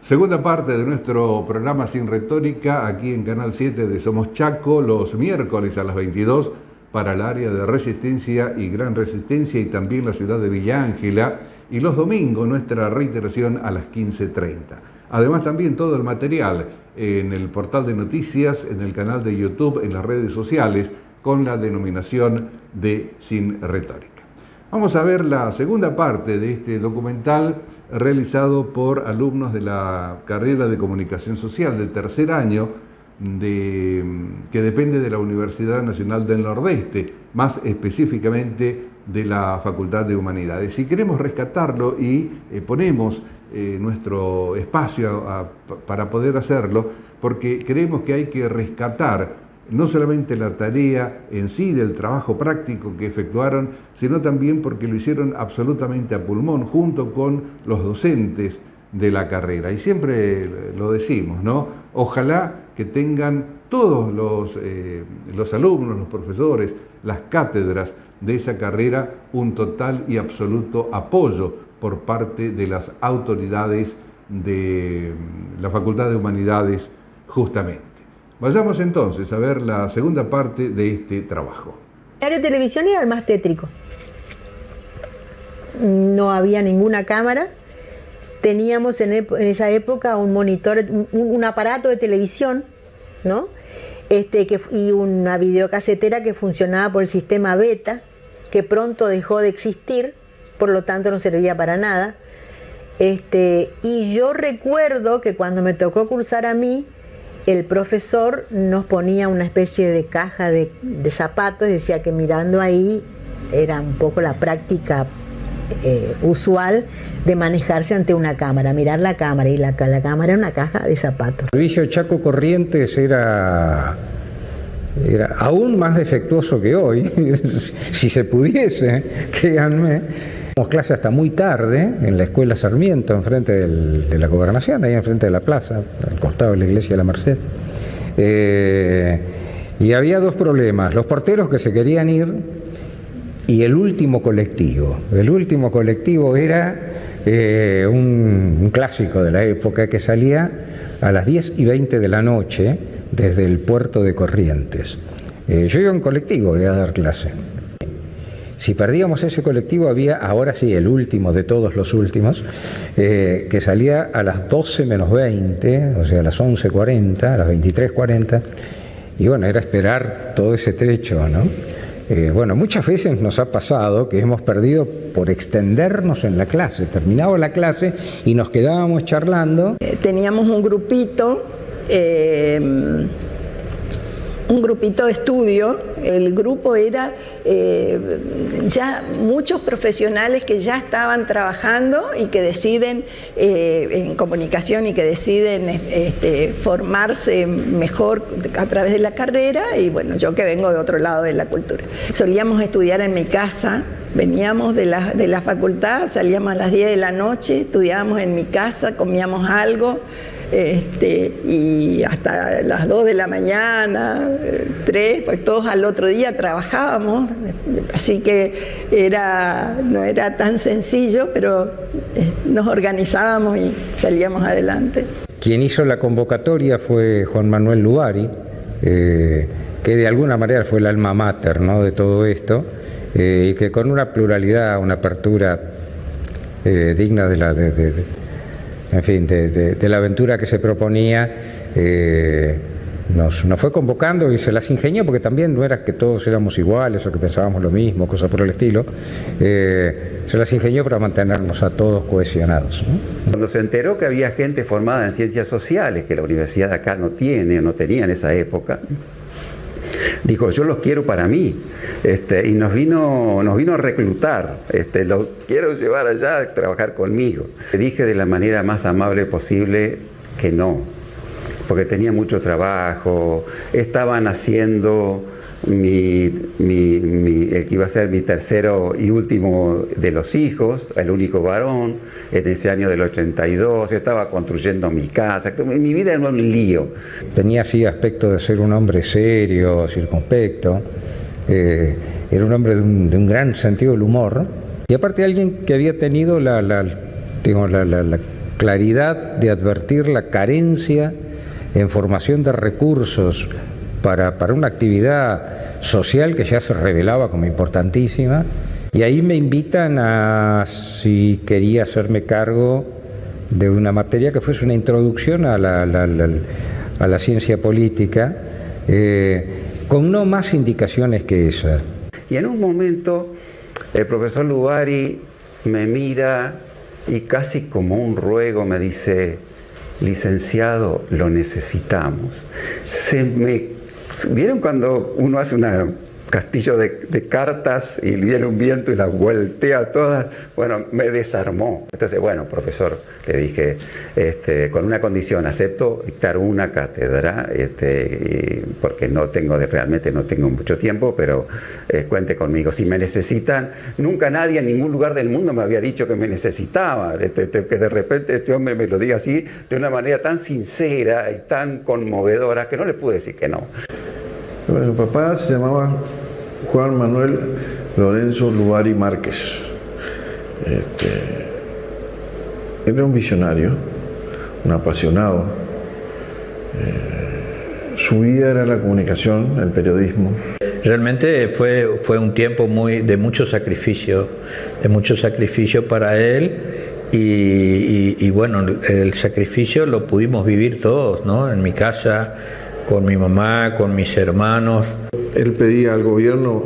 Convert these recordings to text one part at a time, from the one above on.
Segunda parte de nuestro programa Sin Retórica, aquí en Canal 7 de Somos Chaco, los miércoles a las 22 para el área de Resistencia y Gran Resistencia y también la ciudad de Villa Ángela, y los domingos nuestra reiteración a las 15:30. Además también todo el material en el portal de noticias, en el canal de YouTube, en las redes sociales, con la denominación de Sin Retórica. Vamos a ver la segunda parte de este documental realizado por alumnos de la carrera de Comunicación Social de tercer año, que depende de la Universidad Nacional del Nordeste, más específicamente de la Facultad de Humanidades. Si queremos rescatarlo y ponemos nuestro espacio para poder hacerlo, porque creemos que hay que rescatar no solamente la tarea en sí del trabajo práctico que efectuaron, sino también porque lo hicieron absolutamente a pulmón, junto con los docentes de la carrera. Y siempre lo decimos, ¿no? Ojalá que tengan todos los alumnos, los profesores, las cátedras de esa carrera un total y absoluto apoyo por parte de las autoridades de la Facultad de Humanidades, justamente. Vayamos entonces a ver la segunda parte de este trabajo. El diario de televisión era el más tétrico. No había ninguna cámara. Teníamos en esa época un monitor, un aparato de televisión, ¿no? Y una videocasetera que funcionaba por el sistema beta, que pronto dejó de existir, por lo tanto no servía para nada. Y yo recuerdo que cuando me tocó cursar a mí, el profesor nos ponía una especie de caja de zapatos y decía que mirando ahí era un poco la práctica usual de manejarse ante una cámara, mirar la cámara, y la cámara era una caja de zapatos. El servicio Chaco Corrientes era aún más defectuoso que hoy, si se pudiese, créanme. Teníamos clase hasta muy tarde en la escuela Sarmiento, enfrente de la Gobernación, ahí enfrente de la plaza, al costado de la iglesia de la Merced. Y había dos problemas: los porteros que se querían ir y el último colectivo. El último colectivo era un clásico de la época que salía a las 10:20 de la noche desde el puerto de Corrientes. Yo iba en colectivo, iba a dar clase. Si perdíamos ese colectivo, había, ahora sí, el último de todos los últimos, que salía a las 12 menos 20, o sea, a las 11:40, a las 23:40, y bueno, era esperar todo ese trecho, ¿no? Bueno, muchas veces nos ha pasado que hemos perdido por extendernos en la clase. Terminaba la clase y nos quedábamos charlando. Teníamos un grupito de estudio. El grupo era ya muchos profesionales que ya estaban trabajando y que deciden en comunicación y que deciden formarse mejor a través de la carrera, y bueno, yo que vengo de otro lado de la cultura. Solíamos estudiar en mi casa, veníamos de la facultad, salíamos a las 10 de la noche, estudiábamos en mi casa, comíamos algo, y hasta las 2 de la mañana, 3, pues todos al otro día trabajábamos, así que no era tan sencillo, pero nos organizábamos y salíamos adelante. Quien hizo la convocatoria fue Juan Manuel Lubari, que de alguna manera fue el alma mater, ¿no?, de todo esto, y que con una pluralidad, una apertura digna de la aventura que se proponía, nos fue convocando y se las ingenió, porque también no era que todos éramos iguales o que pensábamos lo mismo, cosas por el estilo. Se las ingenió para mantenernos a todos cohesionados, ¿no? Cuando se enteró que había gente formada en ciencias sociales, que la universidad de acá no tenía en esa época, dijo: yo los quiero para mí, y nos vino a reclutar, los quiero llevar allá a trabajar conmigo. Le dije de la manera más amable posible que no, porque tenía mucho trabajo, estaban haciendo el que iba a ser mi tercero y último de los hijos, el único varón, en ese año del 82, estaba construyendo mi casa, mi vida era un lío. Tenía así aspecto de ser un hombre serio, circunspecto, era un hombre de un gran sentido del humor, y aparte alguien que había tenido la claridad de advertir la carencia en formación de recursos para una actividad social que ya se revelaba como importantísima, y ahí me invitan a si quería hacerme cargo de una materia que fuese una introducción a la ciencia política, con no más indicaciones que esa. Y en un momento el profesor Lugari me mira y casi como un ruego me dice: licenciado, lo necesitamos. ¿Vieron cuando uno hace un castillo de cartas y viene un viento y las voltea todas? Bueno, me desarmó. Entonces, bueno, profesor, le dije, con una condición: acepto dictar una cátedra, porque realmente no tengo mucho tiempo, pero cuente conmigo. Si me necesitan, nunca nadie en ningún lugar del mundo me había dicho que me necesitaba, que de repente este hombre me lo diga así, de una manera tan sincera y tan conmovedora, que no le pude decir que no. Bueno, el papá se llamaba Juan Manuel Lorenzo Lugari Márquez. Era un visionario, un apasionado. Su vida era la comunicación, el periodismo. Realmente fue un tiempo de mucho sacrificio para él, y bueno, el sacrificio lo pudimos vivir todos, ¿no? En mi casa, con mi mamá, con mis hermanos. Él pedía al gobierno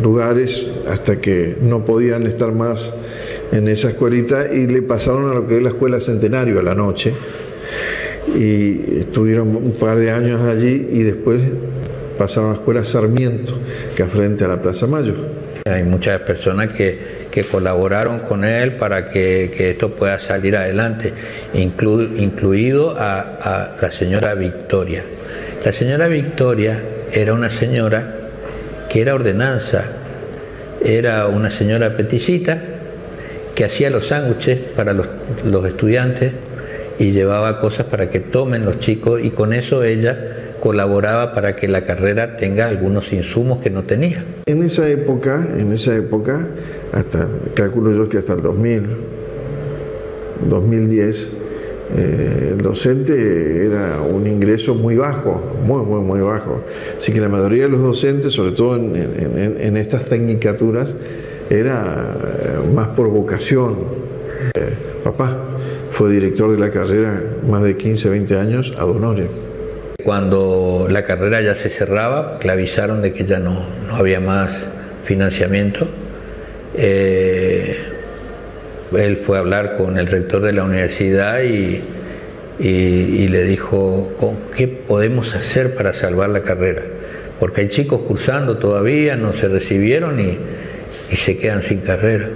lugares hasta que no podían estar más en esa escuelita y le pasaron a lo que es la Escuela Centenario a la noche, y estuvieron un par de años allí y después pasaron a la Escuela Sarmiento, que es frente a la Plaza Mayo. Hay muchas personas que colaboraron con él para que esto pueda salir adelante, incluido a la señora Victoria. La señora Victoria era una señora que era ordenanza, era una señora peticita que hacía los sándwiches para los estudiantes y llevaba cosas para que tomen los chicos, y con eso ella colaboraba para que la carrera tenga algunos insumos que no tenía. En esa época, hasta, calculo yo que hasta el 2010, el docente era un ingreso muy bajo, muy bajo. Así que la mayoría de los docentes, sobre todo en estas tecnicaturas, era más por vocación. Papá fue director de la carrera más de 15, 20 años ad honorem. Cuando la carrera ya se cerraba, le avisaron de que ya no había más financiamiento. Él fue a hablar con el rector de la universidad y le dijo: ¿qué podemos hacer para salvar la carrera? Porque hay chicos cursando todavía, no se recibieron y se quedan sin carrera.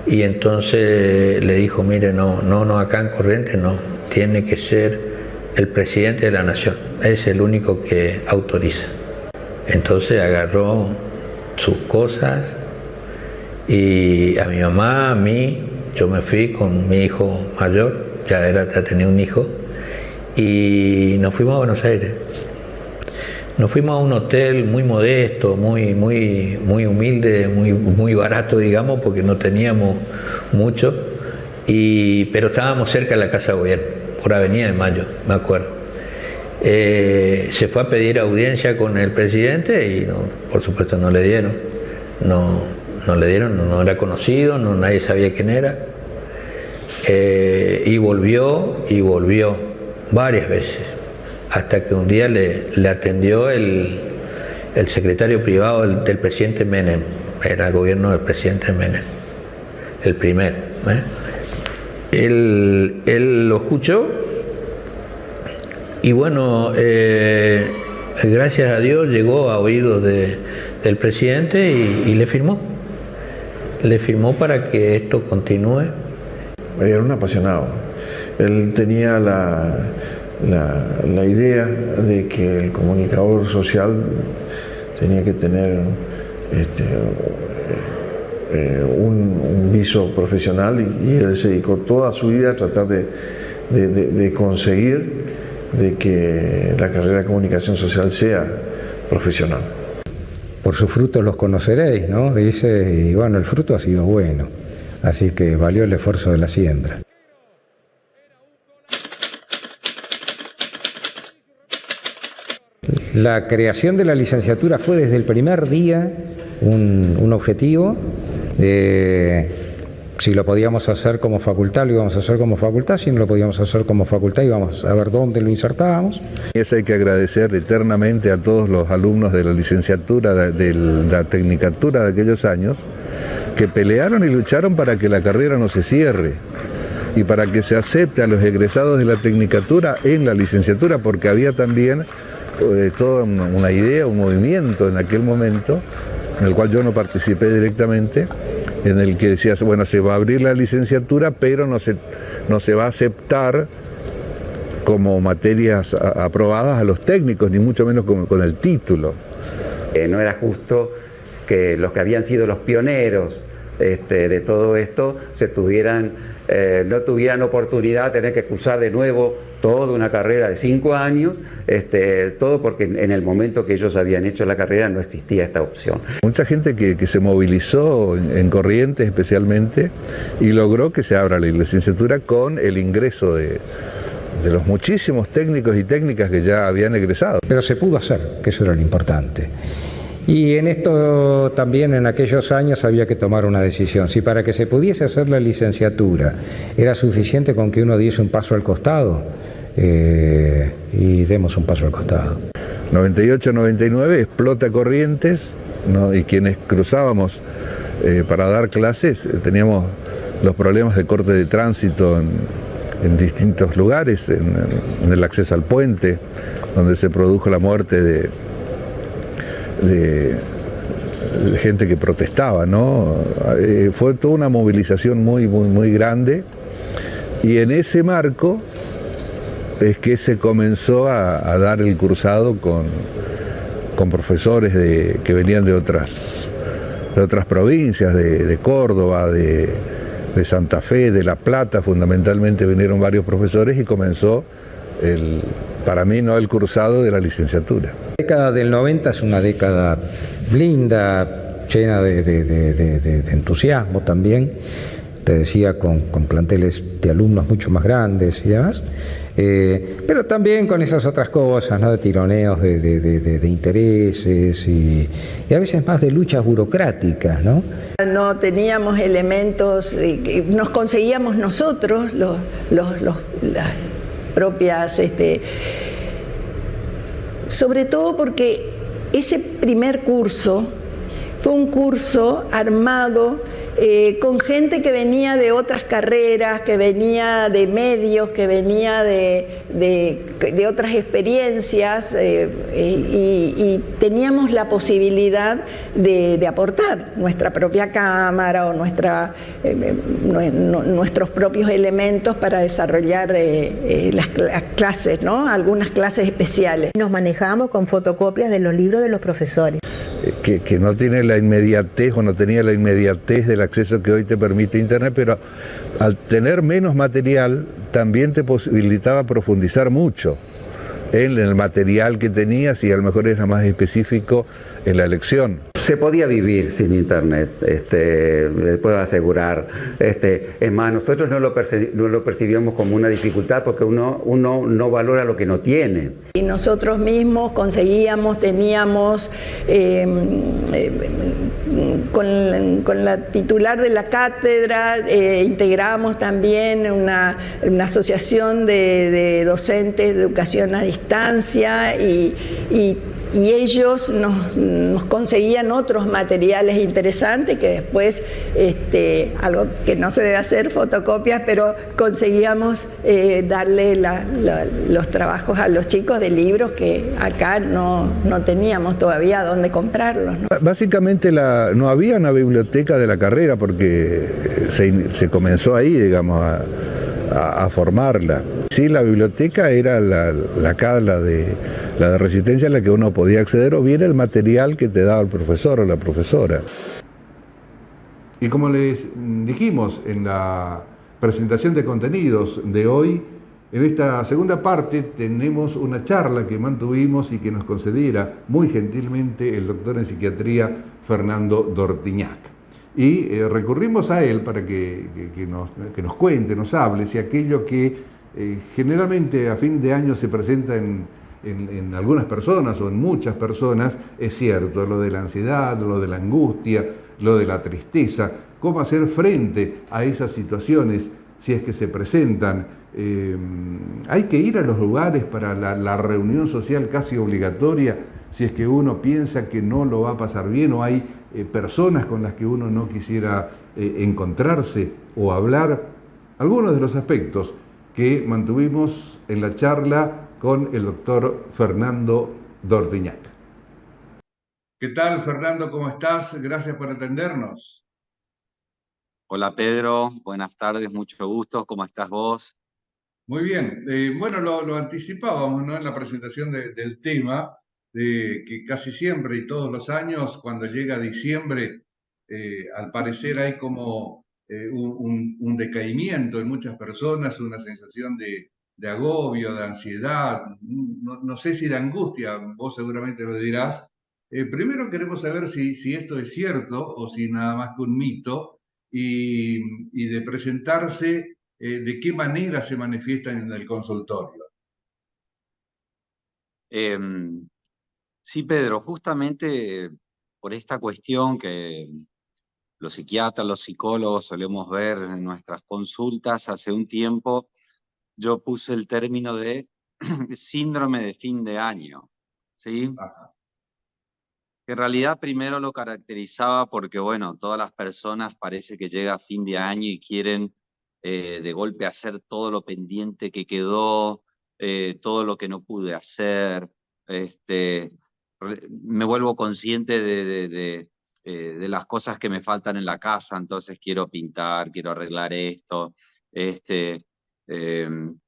Y entonces le dijo: mire, no, acá en Corrientes no, tiene que ser el presidente de la nación, es el único que autoriza. Entonces agarró sus cosas y a mi mamá, a mí, yo me fui con mi hijo mayor, ya tenía un hijo, y nos fuimos a Buenos Aires. Nos fuimos a un hotel muy modesto, muy humilde, muy barato, digamos, porque no teníamos mucho, pero estábamos cerca de la Casa de Gobierno, por Avenida de Mayo, me acuerdo. Se fue a pedir audiencia con el presidente y por supuesto no le dieron. No era conocido, nadie sabía quién era. Y volvió varias veces, hasta que un día le atendió el secretario privado del presidente Menem. Era el gobierno del presidente Menem, el primero. Él lo escuchó y bueno, gracias a Dios llegó a oídos del presidente y le firmó. Le firmó para que esto continúe. Era un apasionado. Él tenía la idea de que el comunicador social tenía que tener un viso profesional, y él se dedicó toda su vida a tratar de conseguir de que la carrera de comunicación social sea profesional. Por sus frutos los conoceréis, ¿no? Dice, y bueno, el fruto ha sido bueno, así que valió el esfuerzo de la siembra. La creación de la licenciatura fue desde el primer día un objetivo. Si lo podíamos hacer como facultad, lo íbamos a hacer como facultad. Si no lo podíamos hacer como facultad, íbamos a ver dónde lo insertábamos. Eso hay que agradecer eternamente a todos los alumnos de la licenciatura, de la tecnicatura de aquellos años, que pelearon y lucharon para que la carrera no se cierre y para que se acepte a los egresados de la tecnicatura en la licenciatura, porque había también toda una idea, un movimiento en aquel momento, en el cual yo no participé directamente, en el que decía, bueno, se va a abrir la licenciatura, pero no se va a aceptar como materias aprobadas a los técnicos, ni mucho menos con el título. No era justo que los que habían sido los pioneros de todo esto no tuvieran oportunidad de tener que cursar de nuevo toda una carrera de 5 años, todo porque en el momento que ellos habían hecho la carrera no existía esta opción. Mucha gente que se movilizó en Corrientes especialmente y logró que se abra la licenciatura con el ingreso de los muchísimos técnicos y técnicas que ya habían egresado. Pero se pudo hacer, que eso era lo importante. Y en esto también en aquellos años había que tomar una decisión. Si para que se pudiese hacer la licenciatura era suficiente con que uno diese un paso al costado, y demos un paso al costado. 98-99 explota Corrientes, ¿no? Y quienes cruzábamos para dar clases teníamos los problemas de corte de tránsito en distintos lugares, en el acceso al puente, donde se produjo la muerte de gente que protestaba, ¿no? Fue toda una movilización muy grande, y en ese marco es que se comenzó a dar el cursado con profesores que venían de otras provincias, de Córdoba, de Santa Fe, de La Plata, fundamentalmente vinieron varios profesores, y comenzó para mí el cursado de la licenciatura. La década del 90 es una década linda, llena de entusiasmo también, te decía, con planteles de alumnos mucho más grandes y demás, pero también con esas otras cosas, ¿no? De tironeos de intereses y a veces más de luchas burocráticas, ¿no? No teníamos elementos, nos conseguíamos nosotros las propias, sobre todo porque ese primer curso fue un curso armado con gente que venía de otras carreras, que venía de medios, que venía de otras experiencias, y teníamos la posibilidad de aportar nuestra propia cámara o nuestros propios elementos para desarrollar las clases, ¿no? Algunas clases especiales. Nos manejábamos con fotocopias de los libros de los profesores. Que no tiene la inmediatez, o no tenía la inmediatez del acceso que hoy te permite Internet, pero al tener menos material también te posibilitaba profundizar mucho en el material que tenías, y a lo mejor era más específico en la elección. Se podía vivir sin Internet, les puedo asegurar. Es más, nosotros no lo percibíamos como una dificultad, porque uno no valora lo que no tiene. Y nosotros mismos teníamos con la titular de la cátedra, integramos también una asociación de docentes de educación a distancia, y ellos nos conseguían otros materiales interesantes que después, algo que no se debe hacer, fotocopias, pero conseguíamos darle los trabajos a los chicos de libros que acá no teníamos todavía dónde comprarlos, ¿no? Básicamente no había una biblioteca de la carrera, porque se comenzó ahí, digamos, a formarla. Sí, la biblioteca era la de Resistencia, a la que uno podía acceder, o bien el material que te daba el profesor o la profesora. Y como les dijimos en la presentación de contenidos de hoy, en esta segunda parte tenemos una charla que mantuvimos y que nos concediera muy gentilmente el doctor en psiquiatría Fernando Dortiñac. Y recurrimos a él para que nos cuente, nos hable si aquello que generalmente a fin de año se presenta en en algunas personas o en muchas personas, es cierto, lo de la ansiedad, lo de la angustia, lo de la tristeza, cómo hacer frente a esas situaciones si es que se presentan. Hay que ir a los lugares para la reunión social casi obligatoria si es que uno piensa que no lo va a pasar bien, o hay personas con las que uno no quisiera encontrarse o hablar. Algunos de los aspectos que mantuvimos en la charla con el doctor Fernando Dordiñac. ¿Qué tal, Fernando? ¿Cómo estás? Gracias por atendernos. Hola Pedro, buenas tardes, mucho gusto, ¿cómo estás vos? Muy bien. Bueno, lo anticipábamos, ¿no?, en la presentación del tema, de que casi siempre y todos los años, cuando llega diciembre, al parecer hay como un decaimiento en muchas personas, una sensación de agobio, de ansiedad, no sé si de angustia, vos seguramente lo dirás. Primero queremos saber si esto es cierto o si nada más que un mito, y de presentarse, de qué manera se manifiestan en el consultorio. Sí, Pedro, justamente por esta cuestión que los psiquiatras, los psicólogos solemos ver en nuestras consultas, hace un tiempo yo puse el término de síndrome de fin de año, ¿sí? Ajá. En realidad primero lo caracterizaba porque, bueno, todas las personas parece que llega a fin de año y quieren de golpe hacer todo lo pendiente que quedó, todo lo que no pude hacer. Me vuelvo consciente de las cosas que me faltan en la casa, entonces quiero pintar, quiero arreglar esto. Este, em,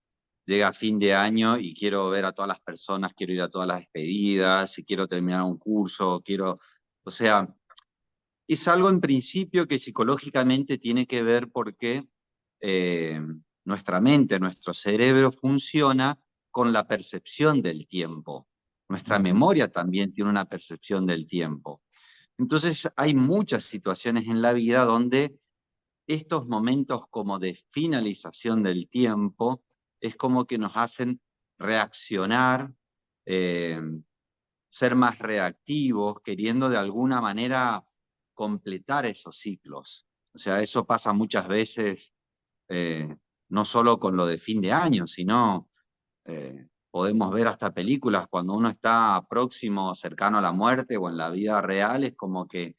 Llega fin de año y quiero ver a todas las personas, quiero ir a todas las despedidas, si quiero terminar un curso, o sea, es algo en principio que psicológicamente tiene que ver porque eh, nuestra mente, nuestro cerebro funciona con la percepción del tiempo. Nuestra memoria también tiene una percepción del tiempo. Entonces hay muchas situaciones en la vida donde estos momentos como de finalización del tiempo es como que nos hacen reaccionar, eh, ser más reactivos, queriendo de alguna manera completar esos ciclos. O sea, eso pasa muchas veces, no solo con lo de fin de año, sino podemos ver hasta películas cuando uno está próximo, cercano a la muerte o en la vida real, es como que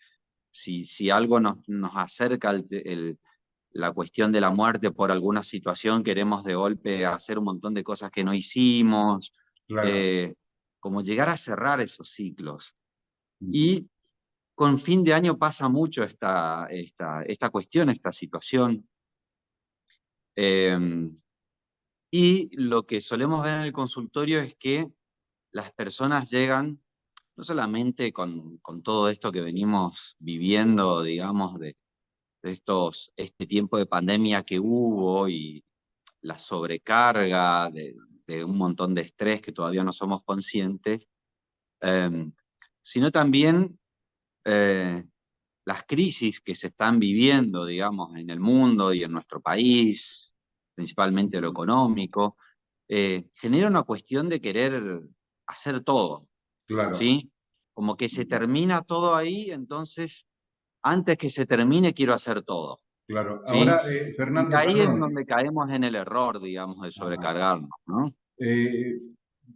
si algo nos acerca la cuestión de la muerte por alguna situación, queremos de golpe hacer un montón de cosas que no hicimos, Claro. eh, como llegar a cerrar esos ciclos. Y con fin de año pasa mucho esta cuestión, esta situación. Y lo que solemos ver en el consultorio es que las personas llegan no solamente con todo esto que venimos viviendo, digamos, de este tiempo de pandemia que hubo y la sobrecarga de un montón de estrés que todavía no somos conscientes, eh, sino también eh, las crisis que se están viviendo, digamos, en el mundo y en nuestro país, principalmente lo económico, genera una cuestión de querer hacer todo, Claro. ¿sí? Como que se termina todo ahí, entonces, antes que se termine, quiero hacer todo, Claro. ¿sí? Ahora, Y Fernando, ahí es perdón. donde caemos en el error, digamos, de Ajá. sobrecargarnos, ¿no? Eh,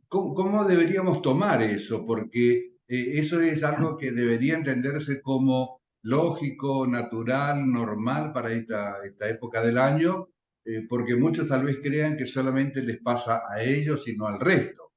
¿Cómo deberíamos tomar eso? Porque eso es algo que debería entenderse como lógico, natural, normal para esta época del año, porque muchos tal vez crean que solamente les pasa a ellos y no al resto.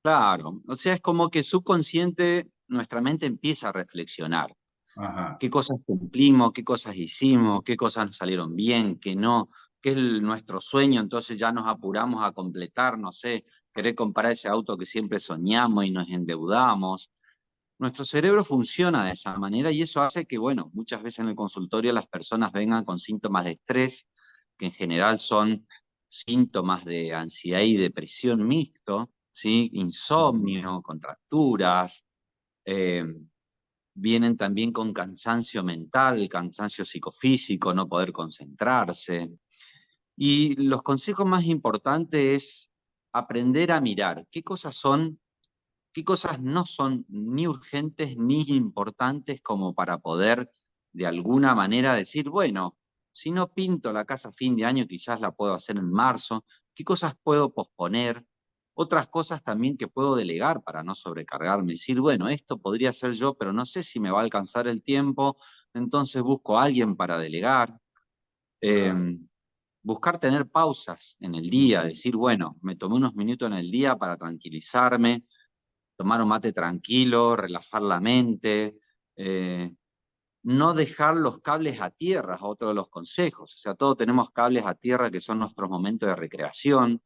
Claro, o sea, es como que subconsciente nuestra mente empieza a reflexionar. Ajá. ¿Qué cosas cumplimos? ¿Qué cosas hicimos? ¿Qué cosas nos salieron bien? ¿Qué no? ¿Qué es nuestro sueño? Entonces ya nos apuramos a completar, no sé, querer comprar ese auto que siempre soñamos y nos endeudamos. Nuestro cerebro funciona de esa manera y eso hace que, bueno, muchas veces en el consultorio las personas vengan con síntomas de estrés, que en general son síntomas de ansiedad y depresión mixto, ¿sí? Insomnio, contracturas, eh, vienen también con cansancio mental, cansancio psicofísico, no poder concentrarse. Y los consejos más importantes es aprender a mirar qué cosas no son ni urgentes ni importantes como para poder de alguna manera decir, bueno, si no pinto la casa a fin de año, quizás la puedo hacer en marzo. ¿Qué cosas puedo posponer? Otras cosas también que puedo delegar para no sobrecargarme. Decir, bueno, esto podría ser yo, pero no sé si me va a alcanzar el tiempo, entonces busco a alguien para delegar. Buscar tener pausas en el día, decir, bueno, me tomé unos minutos en el día para tranquilizarme, tomar un mate tranquilo, relajar la mente, no dejar los cables a tierra, es otro de los consejos. O sea, todos tenemos cables a tierra que son nuestros momentos de recreación,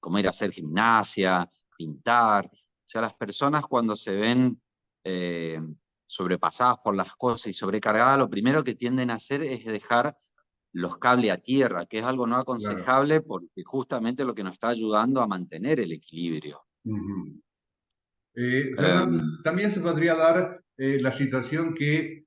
como ir a hacer gimnasia, pintar. O sea, las personas cuando se ven sobrepasadas por las cosas y sobrecargadas, lo primero que tienden a hacer es dejar los cables a tierra, que es algo no aconsejable porque justamente lo que nos está ayudando a mantener el equilibrio. Fernando, también se podría dar la situación que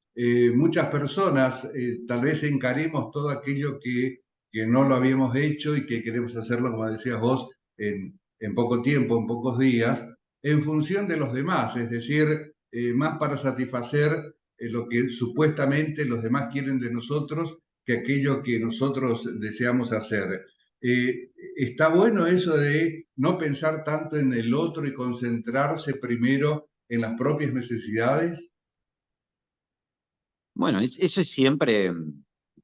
muchas personas tal vez encaremos todo aquello que no lo habíamos hecho y que queremos hacerlo, como decías vos, en poco tiempo, en pocos días, en función de los demás, es decir, más para satisfacer lo que supuestamente los demás quieren de nosotros que aquello que nosotros deseamos hacer. Está bueno eso de no pensar tanto en el otro y concentrarse primero en las propias necesidades. Bueno, eso es siempre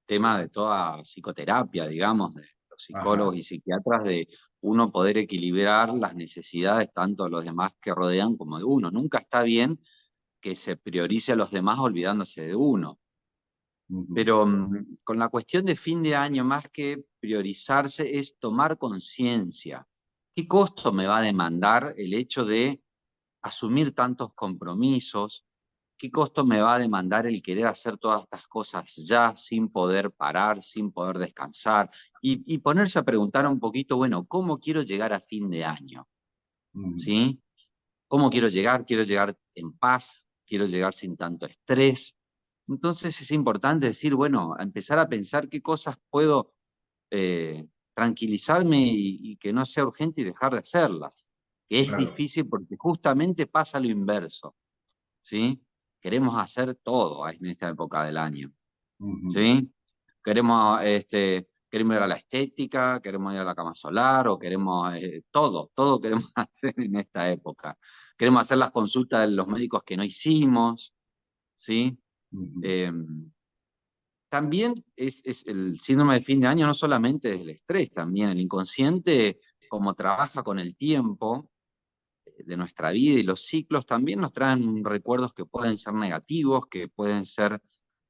tema de toda psicoterapia, digamos, de los psicólogos y psiquiatras, de uno poder equilibrar las necesidades tanto de los demás que rodean como de uno. Nunca está bien que se priorice a los demás olvidándose de uno. Pero con la cuestión de fin de año, más que priorizarse, es tomar conciencia. ¿Qué costo me va a demandar el hecho de asumir tantos compromisos? ¿Qué costo me va a demandar el querer hacer todas estas cosas ya sin poder parar, sin poder descansar? Y ponerse a preguntar un poquito, bueno, ¿cómo quiero llegar a fin de año? ¿Sí? ¿Cómo quiero llegar? ¿Quiero llegar en paz? ¿Quiero llegar sin tanto estrés? Entonces es importante decir, bueno, empezar a pensar qué cosas puedo tranquilizarme y que no sea urgente y dejar de hacerlas. Que es difícil porque justamente pasa lo inverso, ¿sí? Queremos hacer todo en esta época del año, ¿sí? Queremos ir a la estética, queremos ir a la cama solar, o queremos todo queremos hacer en esta época. Queremos hacer las consultas de los médicos que no hicimos, ¿sí? También es el síndrome de fin de año, no solamente es el estrés, también el inconsciente, como trabaja con el tiempo de nuestra vida y los ciclos, también nos traen recuerdos que pueden ser negativos, que pueden ser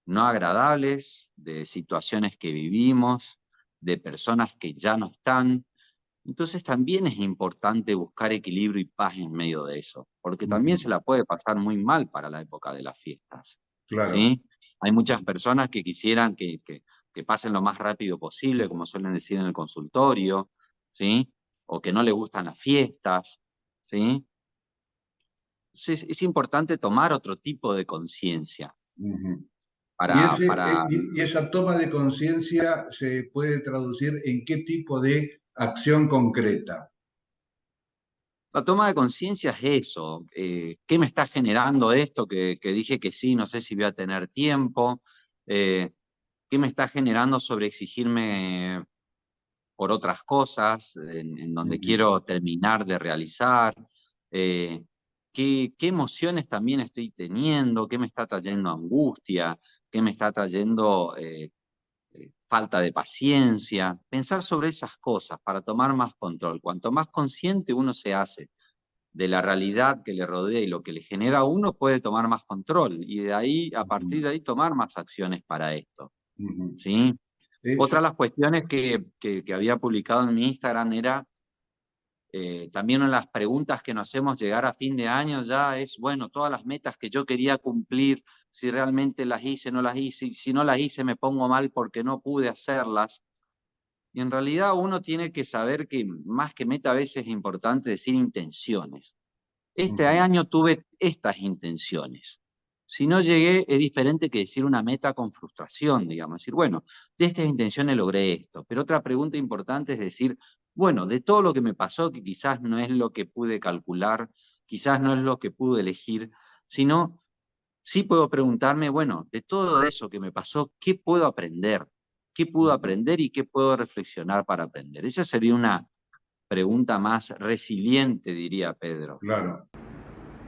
no agradables, de situaciones que vivimos, de personas que ya no están. Entonces también es importante buscar equilibrio y paz en medio de eso, porque también se la puede pasar muy mal para la época de las fiestas. ¿Sí? Hay muchas personas que quisieran que pasen lo más rápido posible, como suelen decir en el consultorio, ¿sí? O que no les gustan las fiestas, ¿sí? Entonces es importante tomar otro tipo de conciencia. Y esa toma de conciencia se puede traducir en qué tipo de acción concreta. La toma de conciencia es eso. ¿Qué me está generando esto? Que dije que sí, no sé si voy a tener tiempo. ¿Qué me está generando sobre exigirme por otras cosas en donde quiero terminar de realizar? ¿Qué emociones también estoy teniendo? ¿Qué me está trayendo angustia? ¿Qué me está trayendo falta de paciencia? Pensar sobre esas cosas para tomar más control. Cuanto más consciente uno se hace de la realidad que le rodea y lo que le genera a uno, puede tomar más control y de ahí, a partir de ahí, tomar más acciones para esto. ¿Sí? Otra de las cuestiones que había publicado en mi Instagram era también en las preguntas que nos hacemos llegar a fin de año ya es, bueno, todas las metas que yo quería cumplir, si realmente las hice, no las hice, y si no las hice me pongo mal porque no pude hacerlas. Y en realidad uno tiene que saber que más que meta a veces es importante decir intenciones. Este año tuve estas intenciones. Si no llegué, es diferente que decir una meta con frustración, digamos. Decir, bueno, de estas intenciones logré esto. Pero otra pregunta importante es decir, bueno, de todo lo que me pasó, que quizás no es lo que pude calcular, quizás no es lo que pude elegir, sino sí puedo preguntarme, bueno, de todo eso que me pasó, ¿qué puedo aprender? ¿Qué puedo aprender y qué puedo reflexionar para aprender? Esa sería una pregunta más resiliente, diría Pedro. Claro.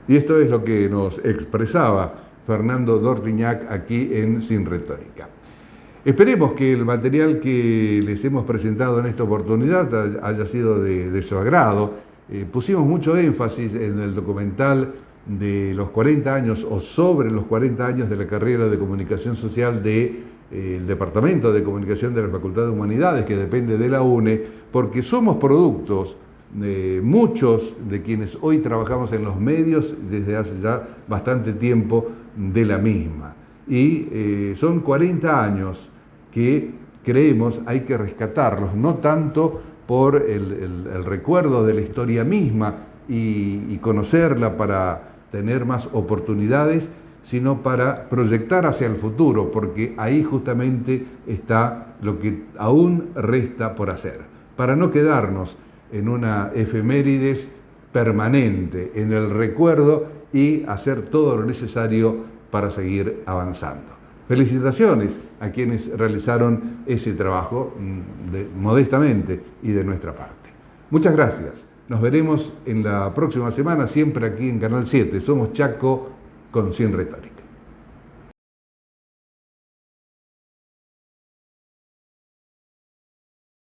Y esto es lo que nos expresaba Fernando Dortignac aquí en Sin Retórica. Esperemos que el material que les hemos presentado en esta oportunidad haya sido de su agrado. Pusimos mucho énfasis en el documental de los 40 años o sobre los 40 años de la carrera de comunicación social del Departamento de Comunicación de la Facultad de Humanidades, que depende de la UNE, porque somos productos de muchos de quienes hoy trabajamos en los medios desde hace ya bastante tiempo de la misma. Y son 40 años que creemos hay que rescatarlos, no tanto por el recuerdo de la historia misma y conocerla para tener más oportunidades, sino para proyectar hacia el futuro, porque ahí justamente está lo que aún resta por hacer, para no quedarnos en una efemérides permanente, en el recuerdo y hacer todo lo necesario para seguir avanzando. Felicitaciones a quienes realizaron ese trabajo modestamente y de nuestra parte. Muchas gracias. Nos veremos en la próxima semana, siempre aquí en Canal 7. Somos Chaco con Sin Retórica.